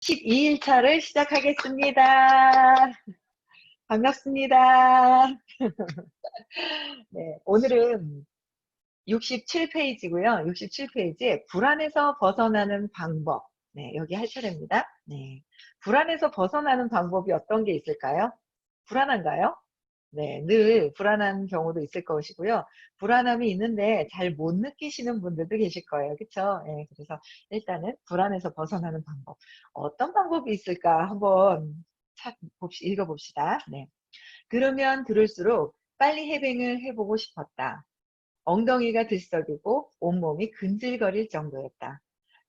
12일차를 시작하겠습니다. 반갑습니다. 네, 오늘은 67페이지고요. 67페이지에 불안에서 벗어나는 방법. 네, 여기 할 차례입니다. 네, 불안에서 벗어나는 방법이 어떤 게 있을까요? 불안한가요? 네, 늘 불안한 경우도 있을 것이고요. 불안함이 있는데 잘 못 느끼시는 분들도 계실 거예요. 그쵸? 네, 그래서 일단은 불안에서 벗어나는 방법. 어떤 방법이 있을까 한번 읽어봅시다. 네. 들으면 들을수록 빨리 해빙을 해보고 싶었다. 엉덩이가 들썩이고 온몸이 근질거릴 정도였다.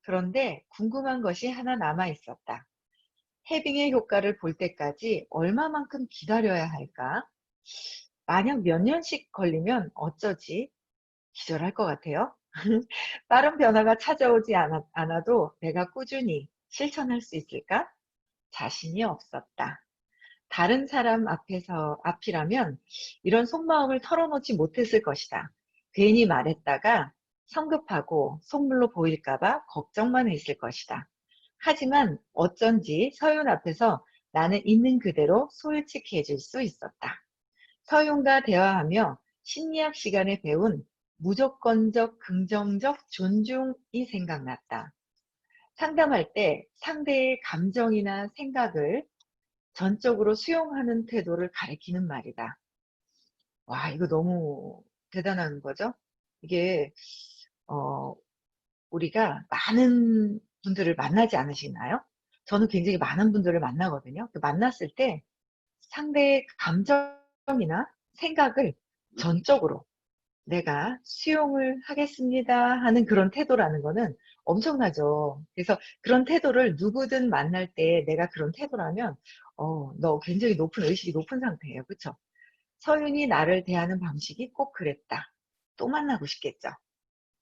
그런데 궁금한 것이 하나 남아 있었다. 해빙의 효과를 볼 때까지 얼마만큼 기다려야 할까? 만약 몇 년씩 걸리면 어쩌지? 기절할 것 같아요. 빠른 변화가 찾아오지 않아도 내가 꾸준히 실천할 수 있을까? 자신이 없었다. 다른 사람 앞이라면 이런 속마음을 털어놓지 못했을 것이다. 괜히 말했다가 성급하고 속물로 보일까봐 걱정만 했을 것이다. 하지만 어쩐지 서윤 앞에서 나는 있는 그대로 솔직해질 수 있었다. 서윤과 대화하며 심리학 시간에 배운 무조건적 긍정적 존중이 생각났다. 상담할 때 상대의 감정이나 생각을 전적으로 수용하는 태도를 가리키는 말이다. 와, 이거 너무 대단한 거죠? 이게, 어, 우리가 많은 분들을 만나지 않으시나요? 저는 굉장히 많은 분들을 만나거든요. 만났을 때 상대의 감정이나 생각을 전적으로 내가 수용을 하겠습니다 하는 그런 태도라는 거는 엄청나죠. 그래서 그런 태도를 누구든 만날 때 내가 그런 태도라면 너 굉장히 높은 의식이 높은 상태예요. 그쵸? 서윤이 나를 대하는 방식이 꼭 그랬다. 또 만나고 싶겠죠.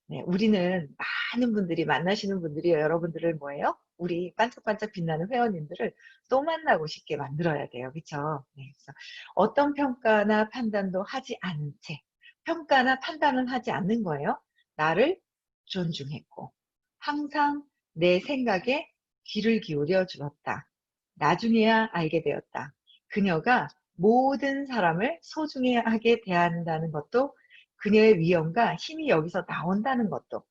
네, 우리는 많은 분들이 만나시는 분들이 여러분들을 뭐예요? 우리 반짝반짝 빛나는 회원님들을 또 만나고 싶게 만들어야 돼요. 그쵸? 네, 그래서 어떤 평가나 판단도 하지 않은 채 평가나 판단을 하지 않는 거예요. 나를 존중했고 항상 내 생각에 귀를 기울여 주었다. 나중에야 알게 되었다. 그녀가 모든 사람을 소중하게 대한다는 것도 그녀의 위엄과 힘이 여기서 나온다는 것도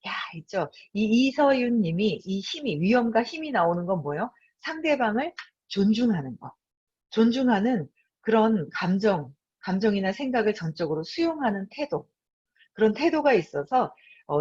야 있죠. 이 이서윤 님이 이 힘이 위엄과 힘이 나오는 건 뭐예요? 상대방을 존중하는 거. 존중하는 그런 감정이나 생각을 전적으로 수용하는 태도. 그런 태도가 있어서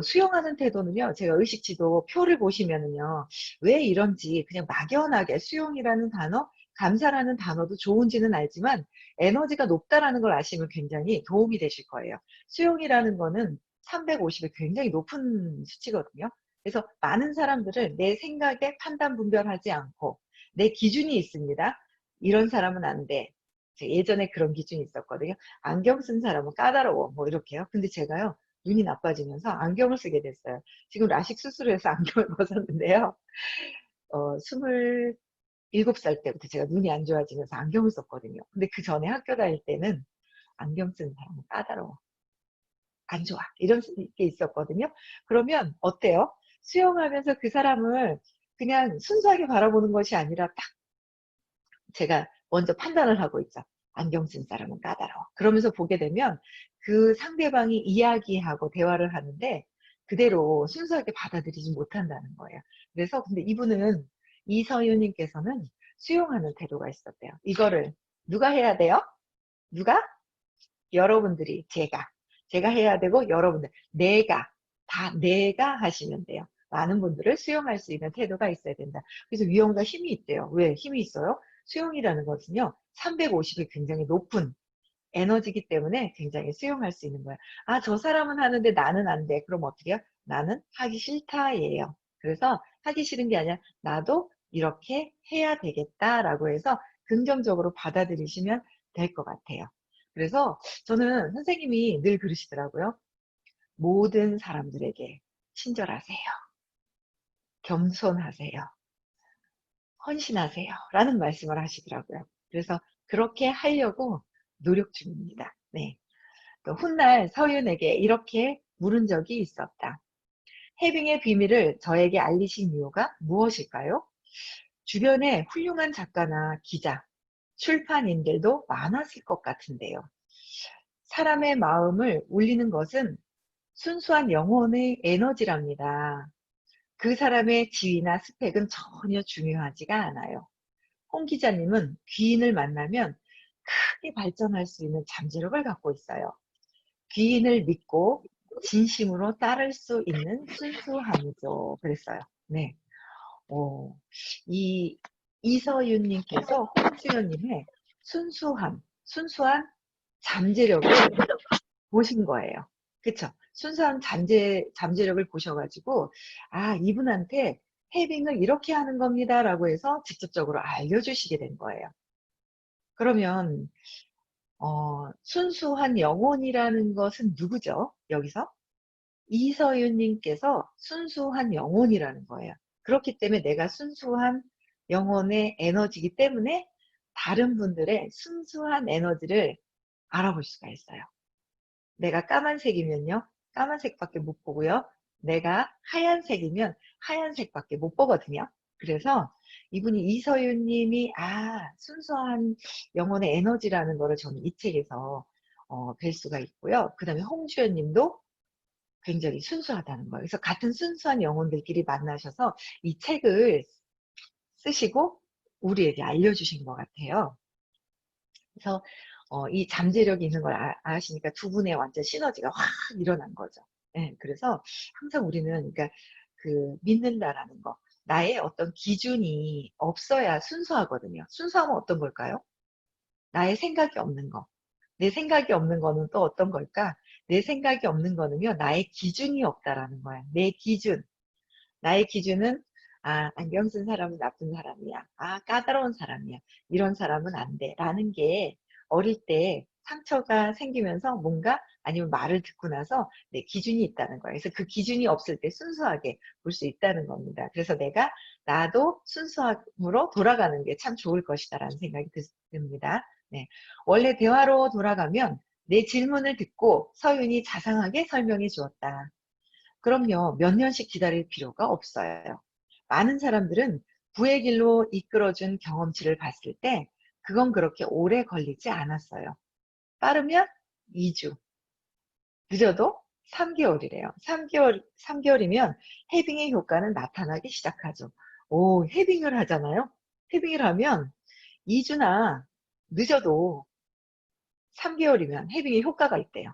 수용하는 태도는요. 제가 의식지도 표를 보시면은요. 왜 이런지 그냥 막연하게 수용이라는 단어, 감사라는 단어도 좋은지는 알지만 에너지가 높다라는 걸 아시면 굉장히 도움이 되실 거예요. 수용이라는 거는 350이 굉장히 높은 수치거든요. 그래서 많은 사람들을 내 생각에 판단 분별하지 않고 내 기준이 있습니다. 이런 사람은 안 돼. 예전에 그런 기준이 있었거든요. 안경 쓴 사람은 까다로워. 뭐 이렇게요. 근데 제가요. 눈이 나빠지면서 안경을 쓰게 됐어요. 지금 라식 수술을 해서 안경을 벗었는데요. 27살 때부터 제가 눈이 안 좋아지면서 안경을 썼거든요. 근데 그 전에 학교 다닐 때는 안경 쓰는 사람은 까다로워. 안 좋아. 이런 게 있었거든요. 그러면 어때요? 수용하면서 그 사람을 그냥 순수하게 바라보는 것이 아니라 딱 제가 먼저 판단을 하고 있죠. 안경 쓴 사람은 까다로워. 그러면서 보게 되면 그 상대방이 이야기하고 대화를 하는데 그대로 순수하게 받아들이지 못한다는 거예요. 그래서 근데 이분은 이서윤님께서는 수용하는 태도가 있었대요. 이거를 누가 해야 돼요? 누가? 여러분들이 제가 해야 되고 여러분들 내가 하시면 돼요. 많은 분들을 수용할 수 있는 태도가 있어야 된다. 그래서 위험과 힘이 있대요. 왜 힘이 있어요? 수용이라는 것은요. 350이 굉장히 높은 에너지이기 때문에 굉장히 수용할 수 있는 거예요. 아, 저 사람은 하는데 나는 안 돼. 그럼 어떻게 해요? 나는 하기 싫다예요. 그래서 하기 싫은 게 아니라 나도 이렇게 해야 되겠다라고 해서 긍정적으로 받아들이시면 될 것 같아요. 그래서 저는 선생님이 늘 그러시더라고요. 모든 사람들에게 친절하세요. 겸손하세요. 헌신하세요. 라는 말씀을 하시더라고요. 그래서 그렇게 하려고 노력 중입니다. 네. 또 훗날 서윤에게 이렇게 물은 적이 있었다. 해빙의 비밀을 저에게 알리신 이유가 무엇일까요? 주변에 훌륭한 작가나 기자, 출판인들도 많았을 것 같은데요. 사람의 마음을 울리는 것은 순수한 영혼의 에너지랍니다. 그 사람의 지위나 스펙은 전혀 중요하지가 않아요. 홍 기자님은 귀인을 만나면 크게 발전할 수 있는 잠재력을 갖고 있어요. 귀인을 믿고 진심으로 따를 수 있는 순수함이죠. 그랬어요. 네. 오, 이 이서윤님께서 홍주연님의 순수한 잠재력을 보신 거예요. 그쵸? 순수한 잠재력을 보셔가지고, 아, 이분한테 헤빙을 이렇게 하는 겁니다. 라고 해서 직접적으로 알려주시게 된 거예요. 그러면, 순수한 영혼이라는 것은 누구죠? 여기서? 이서윤님께서 순수한 영혼이라는 거예요. 그렇기 때문에 내가 순수한 영혼의 에너지이기 때문에 다른 분들의 순수한 에너지를 알아볼 수가 있어요. 내가 까만색이면요, 까만색밖에 못 보고요. 내가 하얀색이면 하얀색밖에 못 보거든요. 그래서 이분이 이서윤 님이 순수한 영혼의 에너지라는 거를 저는 이 책에서 뵐 수가 있고요. 그 다음에 홍주연 님도 굉장히 순수하다는 거예요. 그래서 같은 순수한 영혼들끼리 만나셔서 이 책을 쓰시고 우리에게 알려주신 것 같아요. 그래서 이 잠재력이 있는 걸 아시니까 두 분의 완전 시너지가 확 일어난 거죠. 예, 그래서 항상 우리는 그러니까 그 믿는다라는 거, 나의 어떤 기준이 없어야 순수하거든요. 순수하면 어떤 걸까요? 나의 생각이 없는 거. 내 생각이 없는 거는 또 어떤 걸까? 내 생각이 없는 거는요, 나의 기준이 없다라는 거야. 내 기준. 나의 기준은 안경 쓴 사람은 나쁜 사람이야. 까다로운 사람이야. 이런 사람은 안 돼. 라는 게 어릴 때 상처가 생기면서 뭔가 아니면 말을 듣고 나서 내 기준이 있다는 거예요. 그래서 그 기준이 없을 때 순수하게 볼 수 있다는 겁니다. 그래서 나도 순수함으로 돌아가는 게 참 좋을 것이다라는 생각이 듭니다. 네. 원래 대화로 돌아가면 내 질문을 듣고 서윤이 자상하게 설명해 주었다. 그럼요, 몇 년씩 기다릴 필요가 없어요. 많은 사람들은 부의 길로 이끌어준 경험치를 봤을 때 그건 그렇게 오래 걸리지 않았어요. 빠르면 2주, 늦어도 3개월이래요. 3개월이면 헤빙의 효과는 나타나기 시작하죠. 헤빙을 하잖아요. 헤빙을 하면 2주나 늦어도 3개월이면 헤빙의 효과가 있대요.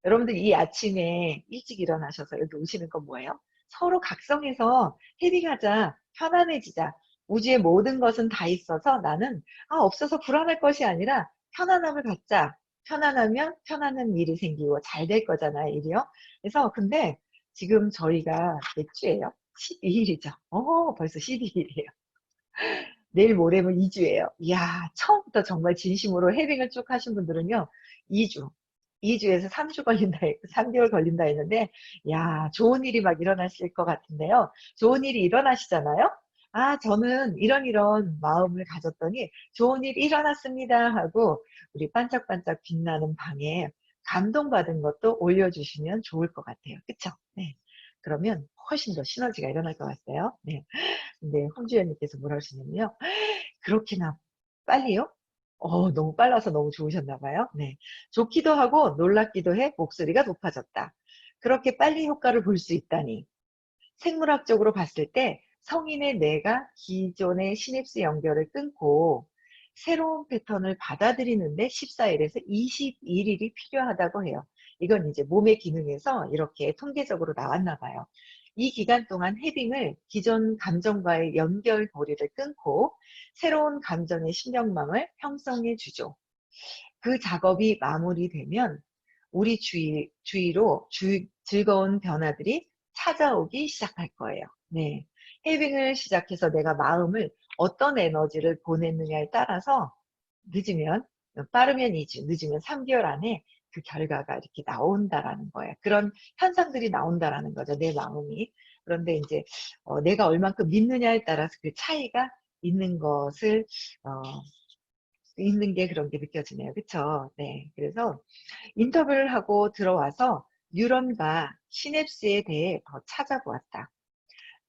여러분들 이 아침에 일찍 일어나셔서 여기 오시는 건 뭐예요? 서로 각성해서 헤딩하자, 편안해지자. 우주의 모든 것은 다 있어서 나는 없어서 불안할 것이 아니라 편안함을 갖자. 편안하면 편안한 일이 생기고 잘 될 거잖아요, 일이요. 그래서 근데 지금 저희가 몇 주예요? 12일이죠. 벌써 12일이에요. 내일 모레면 2주예요. 이야, 처음부터 정말 진심으로 헤딩을 쭉 하신 분들은요, 2주. 2주에서 3주 걸린다, 3개월 걸린다 했는데, 야, 좋은 일이 막 일어났을 것 같은데요. 좋은 일이 일어나시잖아요? 저는 이런 마음을 가졌더니 좋은 일이 일어났습니다 하고 우리 반짝반짝 빛나는 방에 감동받은 것도 올려주시면 좋을 것 같아요. 그쵸? 네. 그러면 훨씬 더 시너지가 일어날 것 같아요. 네. 근데 홍주연님께서 뭐라 하시냐면요. 그렇게나 빨리요? 너무 빨라서 너무 좋으셨나 봐요. 네. 좋기도 하고 놀랍기도 해 목소리가 높아졌다. 그렇게 빨리 효과를 볼 수 있다니. 생물학적으로 봤을 때 성인의 뇌가 기존의 시냅스 연결을 끊고 새로운 패턴을 받아들이는데 14일에서 21일이 필요하다고 해요. 이건 이제 몸의 기능에서 이렇게 통계적으로 나왔나 봐요. 이 기간 동안 헤빙을 기존 감정과의 연결고리를 끊고 새로운 감정의 신경망을 형성해 주죠. 그 작업이 마무리되면 우리 주위로 즐거운 변화들이 찾아오기 시작할 거예요. 네. 헤빙을 시작해서 내가 마음을 어떤 에너지를 보냈느냐에 따라서 늦으면, 빠르면 2주, 늦으면 3개월 안에 그 결과가 이렇게 나온다라는 거예요. 그런 현상들이 나온다라는 거죠. 내 마음이. 그런데 이제 내가 얼만큼 믿느냐에 따라서 그 차이가 있는 것을 있는 게 그런 게 느껴지네요. 그쵸? 네. 그래서 인터뷰를 하고 들어와서 뉴런과 시냅스에 대해 더 찾아보았다.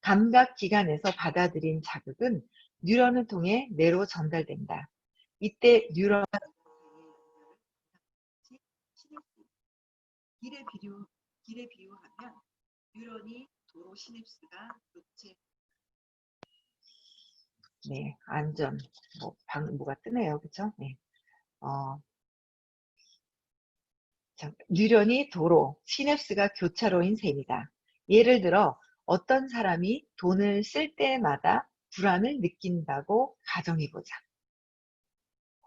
감각기관에서 받아들인 자극은 뉴런을 통해 뇌로 전달된다. 이때 뉴런 길에 비유하면 뉴런이 도로 시냅스가 교체. 네, 안전 뭐가 뜨네요, 그렇죠? 네. 뉴런이 도로, 시냅스가 교차로인 셈이다. 예를 들어 어떤 사람이 돈을 쓸 때마다 불안을 느낀다고 가정해보자.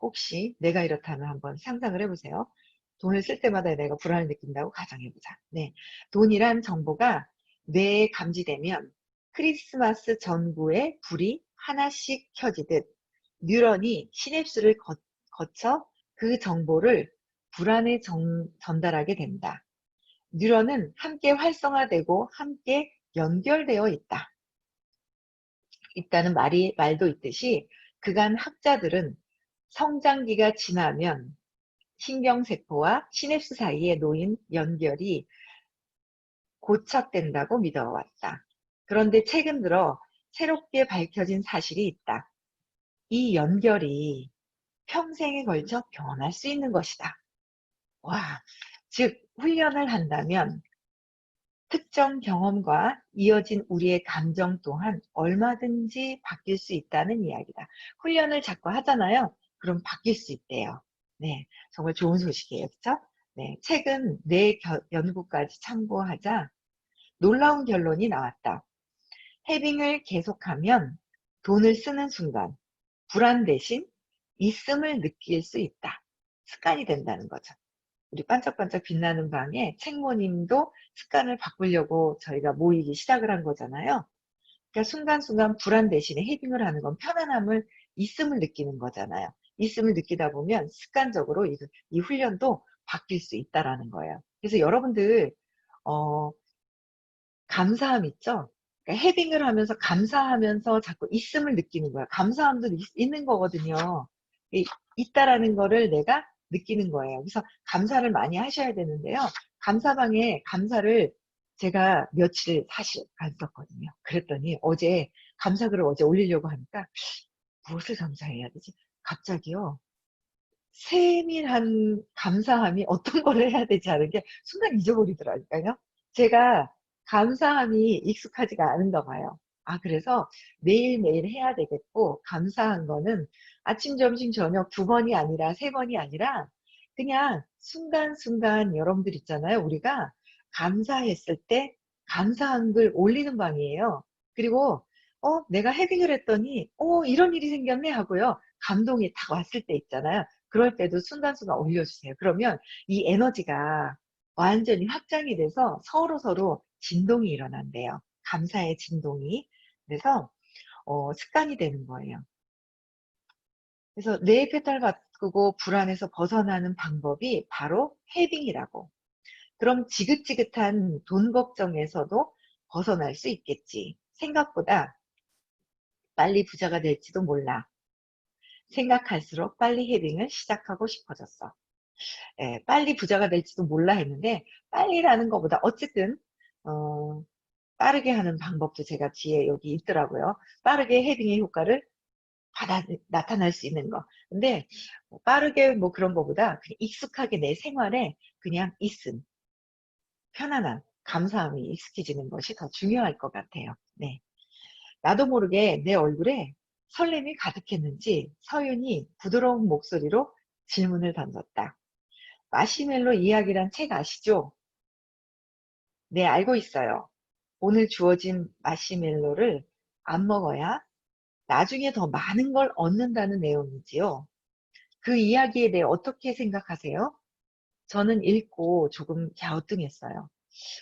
혹시 내가 이렇다면 한번 상상을 해보세요. 돈을 쓸 때마다 내가 불안을 느낀다고 가정해보자. 네, 돈이란 정보가 뇌에 감지되면 크리스마스 전구에 불이 하나씩 켜지듯 뉴런이 시냅스를 거쳐 그 정보를 불안에 전달하게 된다. 뉴런은 함께 활성화되고 함께 연결되어 있다는 말도 있듯이 그간 학자들은 성장기가 지나면 신경세포와 시냅스 사이에 놓인 연결이 고착된다고 믿어왔다. 그런데 최근 들어 새롭게 밝혀진 사실이 있다. 이 연결이 평생에 걸쳐 변할 수 있는 것이다. 와, 즉 훈련을 한다면 특정 경험과 이어진 우리의 감정 또한 얼마든지 바뀔 수 있다는 이야기다. 훈련을 자꾸 하잖아요. 그럼 바뀔 수 있대요. 네, 정말 좋은 소식이에요. 그렇죠? 네, 최근 뇌 연구까지 참고하자 놀라운 결론이 나왔다. 해빙을 계속하면 돈을 쓰는 순간 불안 대신 있음을 느낄 수 있다. 습관이 된다는 거죠. 우리 반짝반짝 빛나는 방에 책모님도 습관을 바꾸려고 저희가 모이기 시작을 한 거잖아요. 그러니까 순간순간 불안 대신에 헤딩을 하는 건 편안함을, 있음을 느끼는 거잖아요. 있음을 느끼다 보면 습관적으로 이 훈련도 바뀔 수 있다라는 거예요. 그래서 여러분들 감사함 있죠? 그러니까 헤딩을 하면서 감사하면서 자꾸 있음을 느끼는 거예요. 감사함도 있는 거거든요. 있다라는 거를 내가 느끼는 거예요. 그래서 감사를 많이 하셔야 되는데요. 감사방에 감사를 제가 며칠 사실 안 썼거든요. 그랬더니 감사글을 어제 올리려고 하니까 무엇을 감사해야 되지? 갑자기요. 세밀한 감사함이 어떤 거를 해야 되지 않은 게 순간 잊어버리더라니까요. 제가 감사함이 익숙하지가 않은가 봐요. 그래서 매일매일 해야 되겠고, 감사한 거는 아침, 점심, 저녁 2번이 아니라 3번이 아니라 그냥 순간순간 여러분들 있잖아요. 우리가 감사했을 때 감사한 글 올리는 방이에요. 그리고 내가 헤딩을 했더니 이런 일이 생겼네 하고요. 감동이 딱 왔을 때 있잖아요. 그럴 때도 순간순간 올려주세요. 그러면 이 에너지가 완전히 확장이 돼서 서로서로 진동이 일어난대요. 감사의 진동이. 그래서 습관이 되는 거예요. 그래서 뇌의 패턴을 바꾸고 불안에서 벗어나는 방법이 바로 헤딩이라고. 그럼 지긋지긋한 돈 걱정에서도 벗어날 수 있겠지. 생각보다 빨리 부자가 될지도 몰라. 생각할수록 빨리 헤딩을 시작하고 싶어졌어. 빨리 부자가 될지도 몰라 했는데 빨리라는 것보다 어쨌든 빠르게 하는 방법도 제가 뒤에 여기 있더라고요. 빠르게 헤딩의 효과를 나타날 수 있는 거. 근데 빠르게 뭐 그런 것보다 그냥 익숙하게 내 생활에 그냥 있음, 편안함, 감사함이 익숙해지는 것이 더 중요할 것 같아요. 네. 나도 모르게 내 얼굴에 설렘이 가득했는지 서윤이 부드러운 목소리로 질문을 던졌다. 마시멜로 이야기란 책 아시죠? 네, 알고 있어요. 오늘 주어진 마시멜로를 안 먹어야 나중에 더 많은 걸 얻는다는 내용이지요. 그 이야기에 대해 어떻게 생각하세요? 저는 읽고 조금 갸우뚱했어요.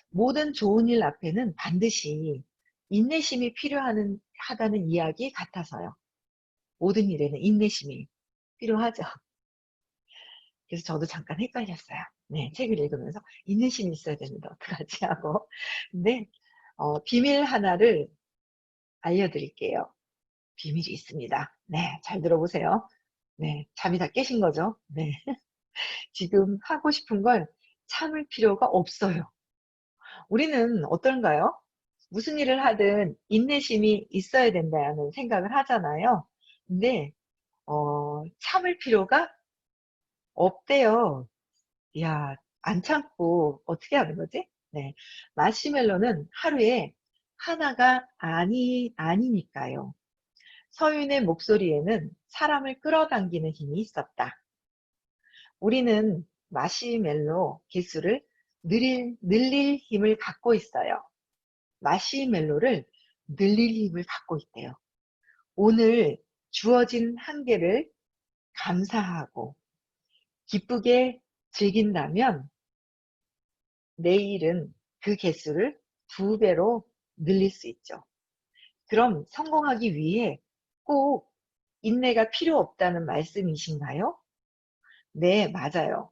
모든 좋은 일 앞에는 반드시 인내심이 필요하다는 이야기 같아서요. 모든 일에는 인내심이 필요하죠. 그래서 저도 잠깐 헷갈렸어요. 네, 책을 읽으면서 인내심이 있어야 되는데 어떡하지 하고. 근데 비밀 하나를 알려드릴게요. 비밀이 있습니다. 네, 잘 들어보세요. 네, 잠이 다 깨신 거죠? 네. 지금 하고 싶은 걸 참을 필요가 없어요. 우리는 어떤가요? 무슨 일을 하든 인내심이 있어야 된다는 생각을 하잖아요. 근데 참을 필요가 없대요. 야, 안 참고 어떻게 하는 거지? 네. 마시멜로는 하루에 하나가 아니니까요. 서윤의 목소리에는 사람을 끌어당기는 힘이 있었다. 우리는 마시멜로 개수를 늘릴 힘을 갖고 있어요. 마시멜로를 늘릴 힘을 갖고 있대요. 오늘 주어진 한계를 감사하고 기쁘게 즐긴다면 내일은 그 개수를 2배로 늘릴 수 있죠. 그럼 성공하기 위해 꼭 인내가 필요 없다는 말씀이신가요? 네, 맞아요.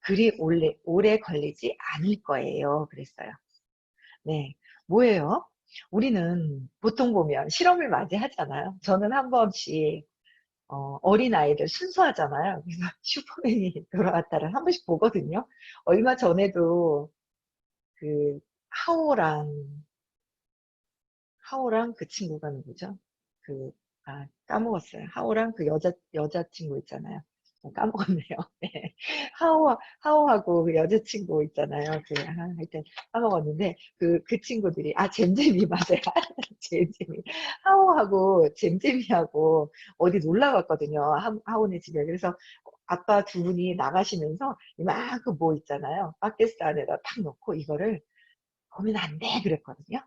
그리 오래 걸리지 않을 거예요. 그랬어요. 네, 뭐예요? 우리는 보통 보면 실험을 많이 하잖아요. 저는 한 번씩 어린아이들 순수하잖아요. 그래서 슈퍼맨이 돌아왔다를 한 번씩 보거든요. 얼마 전에도 그 하오랑 그 친구가 누구죠? 그, 까먹었어요. 하오랑 그 여자친구 있잖아요. 까먹었네요. 네. 하오하고 그 여자친구 있잖아요. 하여튼 까먹었는데, 그 친구들이, 잼잼이 맞아요. 잼잼이. 하오하고 잼잼이하고 어디 놀러 갔거든요. 하오네 집에. 그래서 아빠 두 분이 나가시면서 이만큼 뭐 있잖아요. 바켓스 안에다 탁 넣고 이거를 보면 안 돼. 그랬거든요.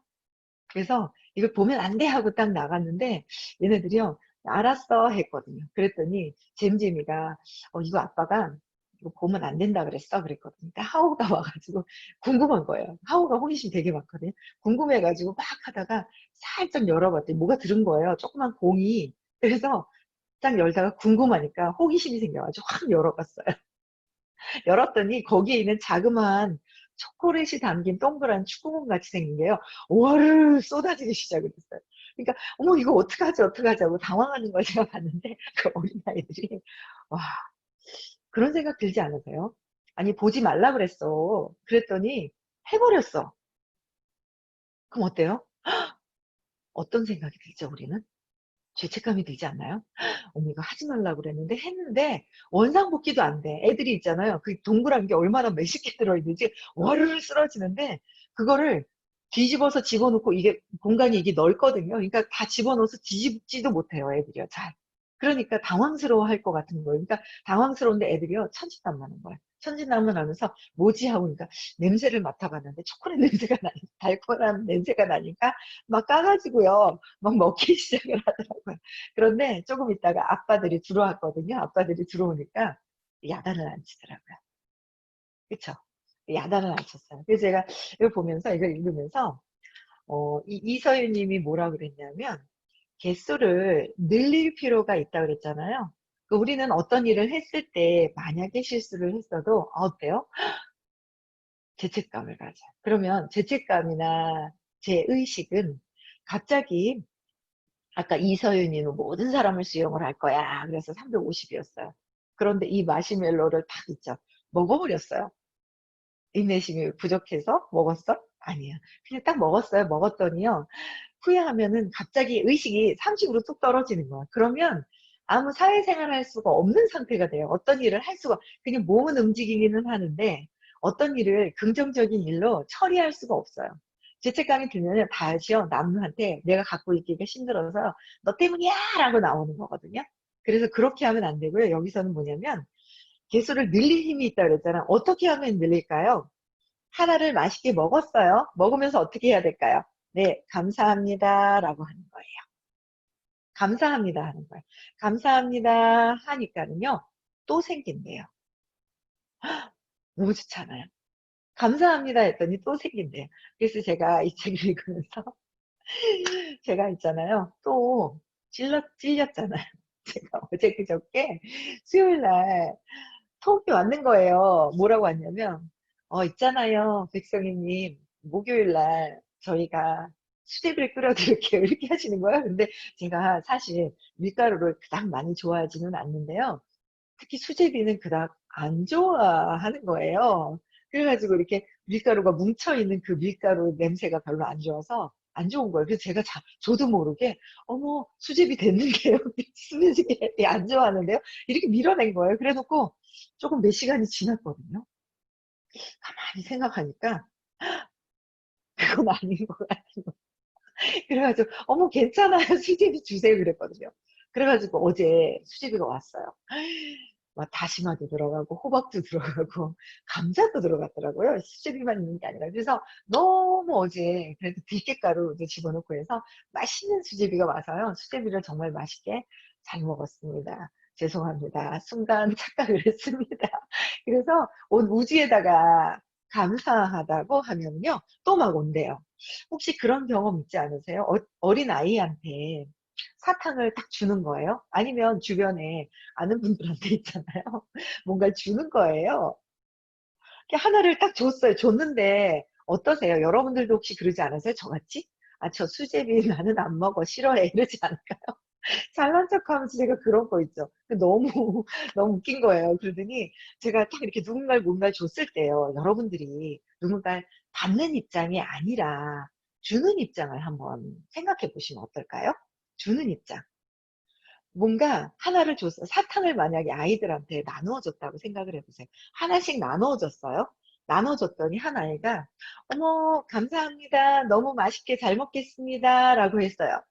그래서 이걸 보면 안 돼 하고 딱 나갔는데 얘네들이요 알았어 했거든요. 그랬더니 잼잼이가 이거 아빠가 이거 보면 안 된다 그랬어 그랬거든요. 그러니까 하오가 와가지고 궁금한 거예요. 하오가 호기심 되게 많거든요. 궁금해가지고 막 하다가 살짝 열어봤더니 뭐가 들은 거예요. 조그만 공이. 그래서 딱 열다가 궁금하니까 호기심이 생겨가지고 확 열어봤어요. 열었더니 거기에 있는 자그마한 초콜릿이 담긴 동그란 축구공 같이 생긴 게요. 와르르 쏟아지기 시작을 했어요. 그러니까 어머 이거 어떡하지 어떡하자고 당황하는 걸 제가 봤는데 그 어린아이들이 와 그런 생각 들지 않으세요? 아니 보지 말라 그랬어. 그랬더니 해버렸어. 그럼 어때요? 어떤 생각이 들죠 우리는? 죄책감이 들지 않나요? 어머 이거 하지 말라고 그랬는데 했는데 원상복귀도 안 돼. 애들이 있잖아요. 그 동그란 게 얼마나 몇십 개 들어있는지 와르르 쓰러지는데 그거를 뒤집어서 집어넣고 이게 공간이 이게 넓거든요. 그러니까 다 집어넣어서 뒤집지도 못해요. 애들이요. 잘. 그러니까 당황스러워 할 것 같은 거예요. 그러니까 당황스러운데 애들이요. 천진난만한 거예요. 천진난만하면서 뭐지 하고 그러니까 냄새를 맡아봤는데 초콜릿 냄새가 나니까 달콤한 냄새가 나니까 막 까가지고요. 막 먹기 시작을 하더라고요. 그런데 조금 있다가 아빠들이 들어왔거든요. 아빠들이 들어오니까 야단을 안 치더라고요. 그쵸? 야단을 안 쳤어요. 그래서 제가 이걸 보면서, 이걸 읽으면서, 이서윤 님이 뭐라 그랬냐면, 개수를 늘릴 필요가 있다 그랬잖아요. 우리는 어떤 일을 했을 때 만약에 실수를 했어도, 어때요? 죄책감을 가져요. 그러면 죄책감이나 제 의식은 갑자기 아까 이서윤이는 모든 사람을 수용을 할 거야. 그래서 350이었어요. 그런데 이 마시멜로를 딱 있죠. 먹어버렸어요. 인내심이 부족해서 먹었어? 아니야. 그냥 딱 먹었어요. 먹었더니요. 후회하면은 갑자기 의식이 상식으로 뚝 떨어지는 거야. 그러면 아무 사회생활 할 수가 없는 상태가 돼요. 어떤 일을 할 수가, 그냥 몸은 움직이기는 하는데 어떤 일을 긍정적인 일로 처리할 수가 없어요. 죄책감이 들면은 다시요, 남한테 내가 갖고 있기가 힘들어서 너 때문이야! 라고 나오는 거거든요. 그래서 그렇게 하면 안 되고요. 여기서는 뭐냐면 개수를 늘릴 힘이 있다고 그랬잖아. 어떻게 하면 늘릴까요? 하나를 맛있게 먹었어요. 먹으면서 어떻게 해야 될까요? 네, 감사합니다. 라고 하는 거예요. 감사합니다. 하는 거예요. 감사합니다. 하니까는요, 또 생긴대요. 너무 좋잖아요. 감사합니다. 했더니 또 생긴대요. 그래서 제가 이 책을 읽으면서, 제가 있잖아요. 또 찔렸잖아요. 제가 어제 그저께 수요일 날 톡이 왔는 거예요. 뭐라고 왔냐면, 있잖아요. 백성희님, 목요일 날 저희가 수제비를 끓여드릴게요. 이렇게 하시는 거예요. 근데 제가 사실 밀가루를 그닥 많이 좋아하지는 않는데요. 특히 수제비는 그닥 안 좋아하는 거예요. 그래가지고 이렇게 밀가루가 뭉쳐있는 그 밀가루 냄새가 별로 안 좋아서 안 좋은 거예요. 그래서 제가 저도 모르게 어머 수제비 됐는데요. 수제비 안 좋아하는데요. 이렇게 밀어낸 거예요. 그래 놓고 조금 몇 시간이 지났거든요. 가만히 생각하니까 그건 아닌 것 같아요. 그래 가지고 "어머 괜찮아요. 수제비 주세요." 그랬거든요. 그래 가지고 어제 수제비가 왔어요. 막 다시마도 들어가고 호박도 들어가고 감자도 들어갔더라고요. 수제비만 있는 게 아니라. 그래서 너무 어제 그래도 들깨가루 이제 집어넣고 해서 맛있는 수제비가 와서요. 수제비를 정말 맛있게 잘 먹었습니다. 죄송합니다. 순간 착각을 했습니다. 그래서 온 우지에다가 감사하다고 하면요. 또 막 온대요. 혹시 그런 경험 있지 않으세요? 어린아이한테 사탕을 딱 주는 거예요? 아니면 주변에 아는 분들한테 있잖아요. 뭔가 주는 거예요. 이렇게 하나를 딱 줬어요. 줬는데 어떠세요? 여러분들도 혹시 그러지 않으세요? 저같이? "아 저 수제비 나는 안 먹어. 싫어해." 이러지 않을까요? 잘난 척하면서 제가 그런 거 있죠. 너무 너무 웃긴 거예요. 그러더니 제가 딱 이렇게 누군가를 뭔가를 줬을 때요. 여러분들이 누군가를 받는 입장이 아니라 주는 입장을 한번 생각해 보시면 어떨까요? 주는 입장. 뭔가 하나를 줬어요. 사탕을 만약에 아이들한테 나누어 줬다고 생각을 해 보세요. 하나씩 나누어 줬어요. 나눠 줬더니 한 아이가 "어머 감사합니다. 너무 맛있게 잘 먹겠습니다."라고 했어요.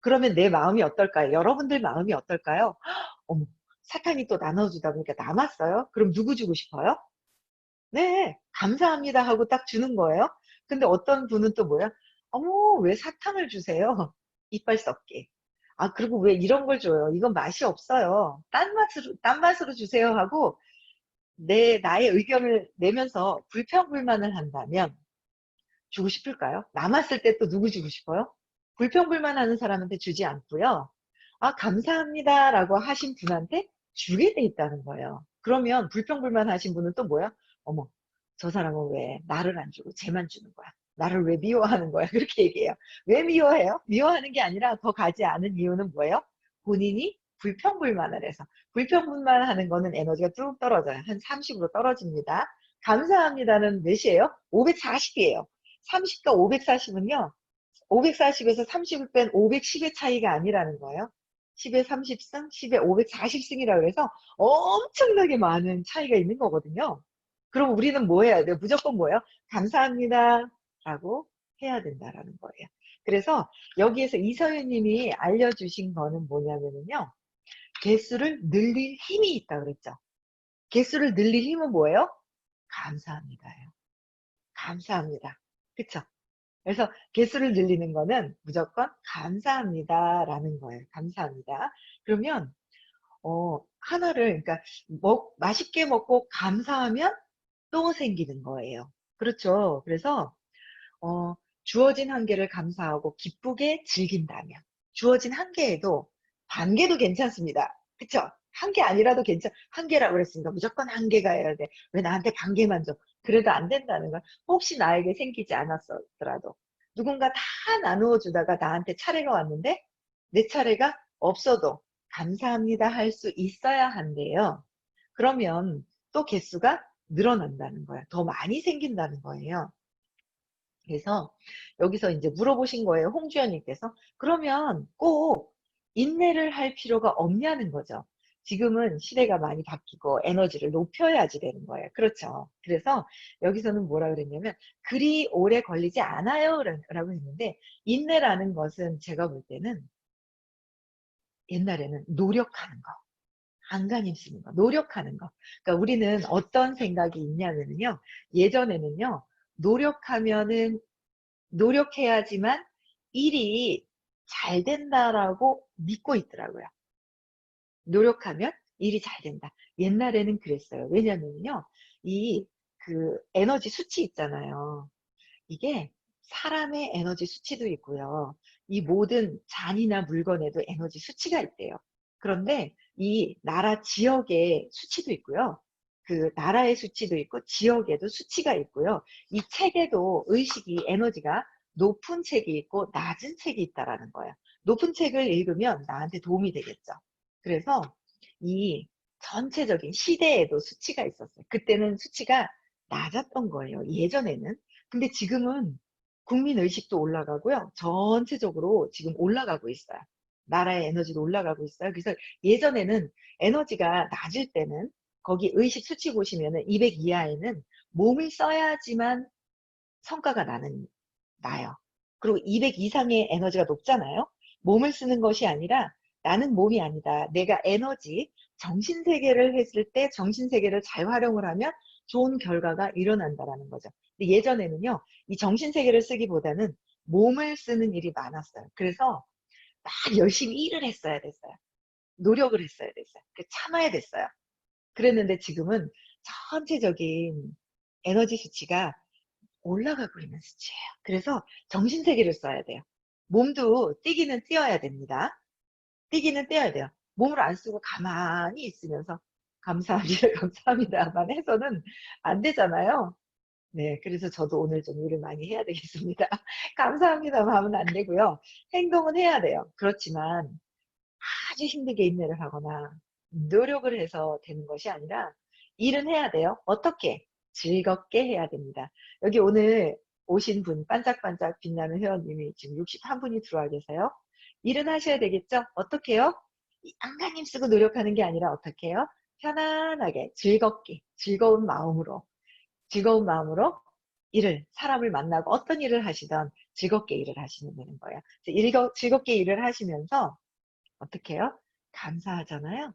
그러면 내 마음이 어떨까요? 여러분들 마음이 어떨까요? 어머, 사탕이 또 나눠주다 보니까 남았어요? 그럼 누구 주고 싶어요? 네, 감사합니다 하고 딱 주는 거예요. 근데 어떤 분은 또 뭐야? 어머, 왜 사탕을 주세요? 이빨 썩게. 아, 그리고 왜 이런 걸 줘요? 이건 맛이 없어요. 딴 맛으로 주세요 하고 나의 의견을 내면서 불평불만을 한다면 주고 싶을까요? 남았을 때 또 누구 주고 싶어요? 불평불만하는 사람한테 주지 않고요. "아 감사합니다."라고 하신 분한테 주게 돼 있다는 거예요. 그러면 불평불만하신 분은 또 뭐야? "어머 저 사람은 왜 나를 안 주고 쟤만 주는 거야? 나를 왜 미워하는 거야?" 그렇게 얘기해요. 왜 미워해요? 미워하는 게 아니라 더 가지 않은 이유는 뭐예요? 본인이 불평불만을 해서. 불평불만하는 거는 에너지가 뚝 떨어져요. 한 30으로 떨어집니다. 감사합니다는 몇이에요? 540이에요. 30과 540은요. 540에서 30을 뺀 510의 차이가 아니라는 거예요. 10에 30승, 10에 540승이라 그래서 엄청나게 많은 차이가 있는 거거든요. 그럼 우리는 뭐 해야 돼요? 무조건 뭐예요? "감사합니다." 라고 해야 된다라는 거예요. 그래서 여기에서 이서윤 님이 알려주신 거는 뭐냐면은요. 개수를 늘릴 힘이 있다 그랬죠. 개수를 늘릴 힘은 뭐예요? 감사합니다예요. 감사합니다. 그쵸? 그래서 개수를 늘리는 거는 무조건 "감사합니다."라는 거예요. "감사합니다." 그러면 하나를 그러니까 맛있게 먹고 감사하면 또 생기는 거예요. 그렇죠. 그래서 주어진 한 개를 감사하고 기쁘게 즐긴다면 주어진 한 개에도 반 개도 괜찮습니다. 그쵸? 한 개 아니라도 한 개라고 그랬으니까 무조건 한 개가여야 돼. 왜 나한테 반 개만 줘? 그래도 안 된다는 건 혹시 나에게 생기지 않았더라도 누군가 다 나누어 주다가 나한테 차례가 왔는데 내 차례가 없어도 "감사합니다." 할 수 있어야 한대요. 그러면 또 개수가 늘어난다는 거예요. 더 많이 생긴다는 거예요. 그래서 여기서 인제 물어보신 거예요, 홍주연 님께서. 그러면 꼭 인내를 할 필요가 없냐는 거죠. 지금은 시대가 많이 바뀌고 에너지를 높여야지 되는 거예요. 그렇죠. 그래서 여기서는 뭐라 그랬냐면 "그리 오래 걸리지 않아요." 라고 했는데 인내라는 것은 제가 볼 때는 옛날에는 노력하는 거, 안간힘 쓰는 거, 노력하는 거. 그러니까 우리는 어떤 생각이 있냐면은요. 예전에는요. 노력하면은 노력해야지만 일이 잘 된다라고 믿고 있더라고요. 노력하면 일이 잘 된다. 옛날에는 그랬어요. 왜냐면요. 에너지 수치 있잖아요. 이게 사람의 에너지 수치도 있고요. 이 모든 잔이나 물건에도 에너지 수치가 있대요. 그런데 이 나라 지역의 수치도 있고요. 그 나라의 수치도 있고 지역에도 수치가 있고요. 이 책에도 의식이 에너지가 높은 책이 있고 낮은 책이 있다라는 거예요. 높은 책을 읽으면 나한테 도움이 되겠죠. 그래서 이 전체적인 시대에도 수치가 있었어요. 그때는 수치가 낮았던 거예요. 예전에는. 근데 지금은 국민 의식도 올라가고요. 전체적으로 지금 올라가고 있어요. 나라의 에너지도 올라가고 있어요. 그래서 예전에는 에너지가 낮을 때는 거기 의식 수치 보시면은 200 이하에는 몸을 써야지만 성과가 나요. 그리고 200 이상의 에너지가 높잖아요. 몸을 쓰는 것이 아니라 나는 몸이 아니다. 내가 에너지, 정신세계를 했을 때 정신세계를 잘 활용을 하면 좋은 결과가 일어난다라는 거죠. 근데 예전에는요, 이 정신세계를 쓰기보다는 몸을 쓰는 일이 많았어요. 그래서 막 열심히 일을 했어야 됐어요. 노력을 했어야 됐어요. 참아야 됐어요. 그랬는데 지금은 전체적인 에너지 수치가 올라가고 있는 수치예요. 그래서 정신세계를 써야 돼요. 몸도 뛰기는 뛰어야 됩니다. 뛰기는 뛰어야 돼요. 몸을 안 쓰고 가만히 있으면서 감사합니다, 감사합니다만 해서는 안 되잖아요. 네, 그래서 저도 오늘 좀 일을 많이 해야 되겠습니다. 감사합니다만 하면 안 되고요. 행동은 해야 돼요. 그렇지만 아주 힘들게 인내를 하거나 노력을 해서 되는 것이 아니라 일은 해야 돼요. 어떻게? 즐겁게 해야 됩니다. 여기 오늘 오신 분, 반짝반짝 빛나는 회원님이 지금 61분이 들어와 계세요. 일은 하셔야 되겠죠? 어떻게 해요? 안간힘 쓰고 노력하는 게 아니라 어떻게 해요? 편안하게, 즐겁게, 즐거운 마음으로 사람을 만나고 어떤 일을 하시던 즐겁게 일을 하시면 되는 거예요. 즐겁게 일을 하시면서 어떻게 해요? 감사하잖아요.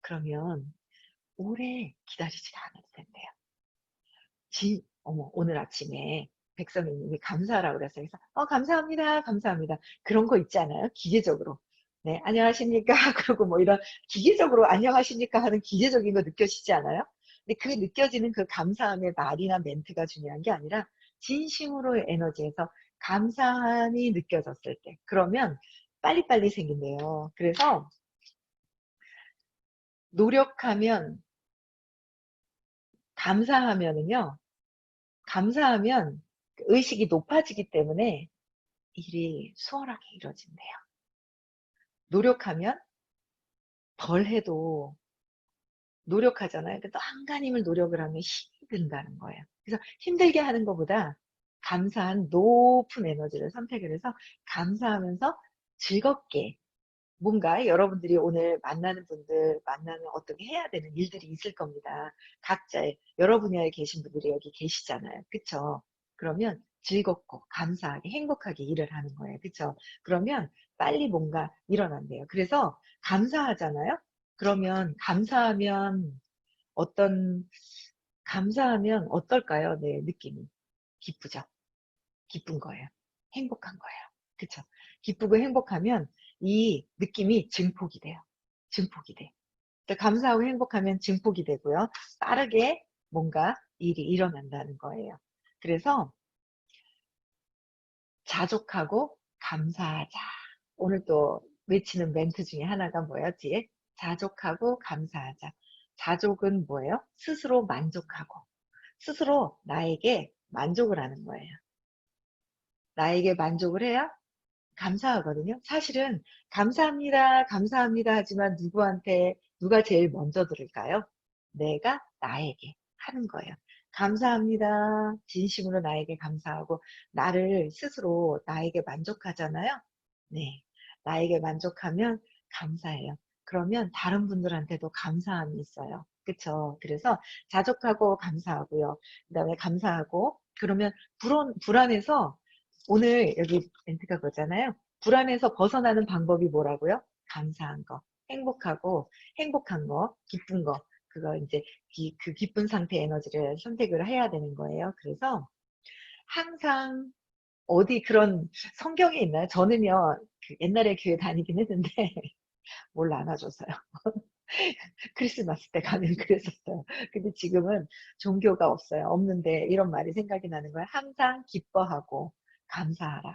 그러면 오래 기다리지가 않아도 된대요. 어머, 오늘 아침에 백선생님이 감사하라고 그랬어요. 그래서, 감사합니다, 감사합니다. 그런 거 있지 않아요? 기계적으로. 네, 안녕하십니까? 그리고 뭐 이런 기계적으로 안녕하십니까? 하는 기계적인 거 느껴지지 않아요? 근데 그 느껴지는 그 감사함의 말이나 멘트가 중요한 게 아니라 진심으로의 에너지에서 감사함이 느껴졌을 때. 그러면 빨리빨리 생긴대요. 그래서 노력하면, 감사하면은요, 감사하면 의식이 높아지기 때문에 일이 수월하게 이루어진대요. 노력하면 덜 해도 노력하잖아요. 그래서 안간힘을 노력을 하면 힘이 든다는 거예요. 그래서 힘들게 하는 것보다 감사한 높은 에너지를 선택을 해서 감사하면서 즐겁게 뭔가 여러분들이 오늘 만나는 분들, 만나는 어떻게 해야 되는 일들이 있을 겁니다. 각자의, 여러 분야에 계신 분들이 여기 계시잖아요. 그쵸? 그러면 즐겁고 감사하게 행복하게 일을 하는 거예요. 그쵸? 그러면 빨리 뭔가 일어난대요. 그래서 감사하잖아요. 그러면 어떤, 감사하면 어떨까요? 네, 느낌이. 기쁘죠? 기쁜 거예요. 행복한 거예요. 그쵸? 기쁘고 행복하면 이 느낌이 증폭이 돼요. 증폭이 돼. 그러니까 감사하고 행복하면 증폭이 되고요. 빠르게 뭔가 일이 일어난다는 거예요. 그래서 자족하고 감사하자. 오늘 또 외치는 멘트 중에 하나가 뭐였지? 자족하고 감사하자. 자족은 뭐예요? 스스로 만족하고. 스스로 나에게 만족을 하는 거예요. 나에게 만족을 해야 감사하거든요. 사실은 감사합니다, 감사합니다 하지만 누가 제일 먼저 들을까요? 내가 나에게 하는 거예요. 감사합니다. 진심으로 나에게 감사하고 나를 스스로 나에게 만족하잖아요. 네. 나에게 만족하면 감사해요. 그러면 다른 분들한테도 감사함이 있어요. 그쵸? 그래서 자족하고 감사하고요. 그 다음에 감사하고 그러면 불안해서 오늘 여기 멘트가 그거잖아요. 불안에서 벗어나는 방법이 뭐라고요? 감사한 거, 행복한 거, 기쁜 거. 그거 이제 그 기쁜 상태 에너지를 선택을 해야 되는 거예요. 그래서 항상 어디 그런 성경에 있나요? 저는요, 옛날에 교회 다니긴 했는데 뭘 나눠줘서요. 크리스마스 때 가면 그랬었어요. 근데 지금은 종교가 없어요. 없는데 이런 말이 생각이 나는 거예요. 항상 기뻐하고 감사하라.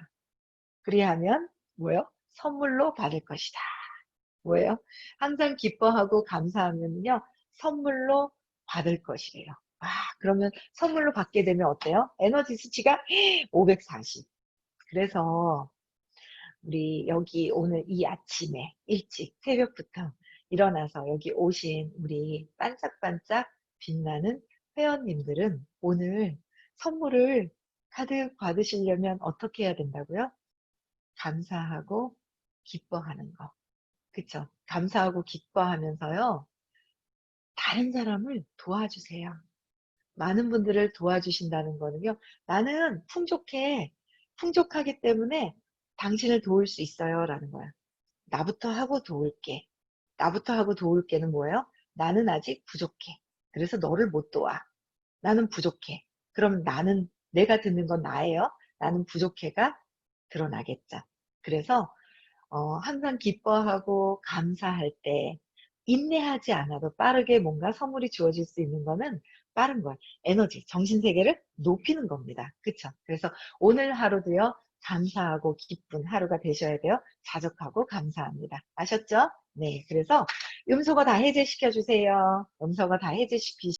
그리하면 뭐요? 선물로 받을 것이다. 뭐예요? 항상 기뻐하고 감사하면요. 선물로 받을 것이래요. 그러면 선물로 받게 되면 어때요? 에너지 수치가 540. 그래서 우리 여기 오늘 이 아침에 일찍 새벽부터 일어나서 여기 오신 우리 반짝반짝 빛나는 회원님들은 오늘 선물을 가득 받으시려면 어떻게 해야 된다고요? 감사하고 기뻐하는 거. 그쵸? 감사하고 기뻐하면서요. 다른 사람을 도와주세요. 많은 분들을 도와주신다는 거는요. 나는 풍족해. 풍족하기 때문에 당신을 도울 수 있어요. 라는 거야. 나부터 하고 도울게. 나부터 하고 도울게는 뭐예요? 나는 아직 부족해. 그래서 너를 못 도와. 나는 부족해. 그럼 나는, 내가 듣는 건 나예요. 나는 부족해가 드러나겠죠. 그래서 항상 기뻐하고 감사할 때 인내하지 않아도 빠르게 뭔가 선물이 주어질 수 있는 거는 빠른 거예요. 에너지, 정신세계를 높이는 겁니다. 그쵸? 그래서 오늘 하루도요, 감사하고 기쁜 하루가 되셔야 돼요. 자족하고 감사합니다. 아셨죠? 네. 그래서 음소거 다 해제시켜 주세요. 음소거 다 해제시키